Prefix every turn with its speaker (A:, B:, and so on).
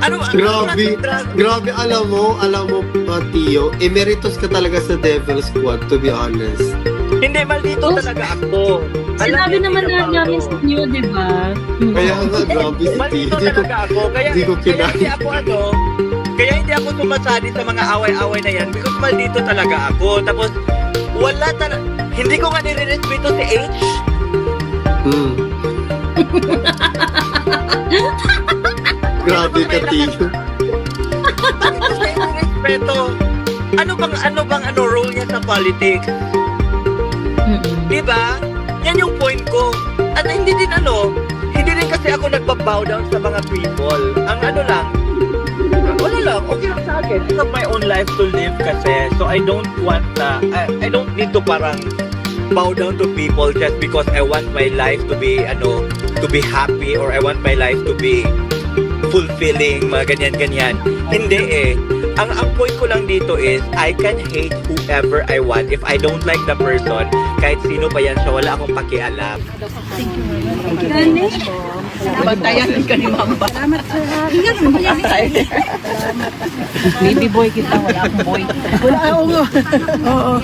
A: Grabe, grabe, alam mo, Tio, emeritus ka talaga sa Devil Squad, to be honest.
B: Hindi, maldito talaga ako.
C: Sinabi naman na namin sa inyo, di ba?
A: Kaya nga, grabe si Tio.
B: Maldito talaga ako. Kaya
A: Hindi ko
B: hindi ako kaya hindi ako sumasali sa mga away-away na yan because maldito talaga ako. Tapos, wala talaga, hindi ko nga nire-respeto si H.
A: Grabe ka, Tio.
B: Bakit ko siya nire-respeto? Ano bang role niya sa politics? Diba? Yan yung point ko. At hindi rin kasi ako nagpa-bow down sa mga people. Ang lang, wala lang, okay lang sa akin. I have my own life to live kasi. So I don't want I don't need to parang bow down to people just because I want my life to be happy or I want my life to be fulfilling, mga ganyan-ganyan. Hindi eh. Ang point ko lang dito is, I can hate whoever I want. If I don't like the person, kahit sino pa yan siya, wala akong pakialam.
C: Gani?
D: Bantayan ka ni Mama.
C: Salamat, sir. Ingat mo yan.
D: Baby boy kita, wala akong boy.
C: Wala, oo. Oo.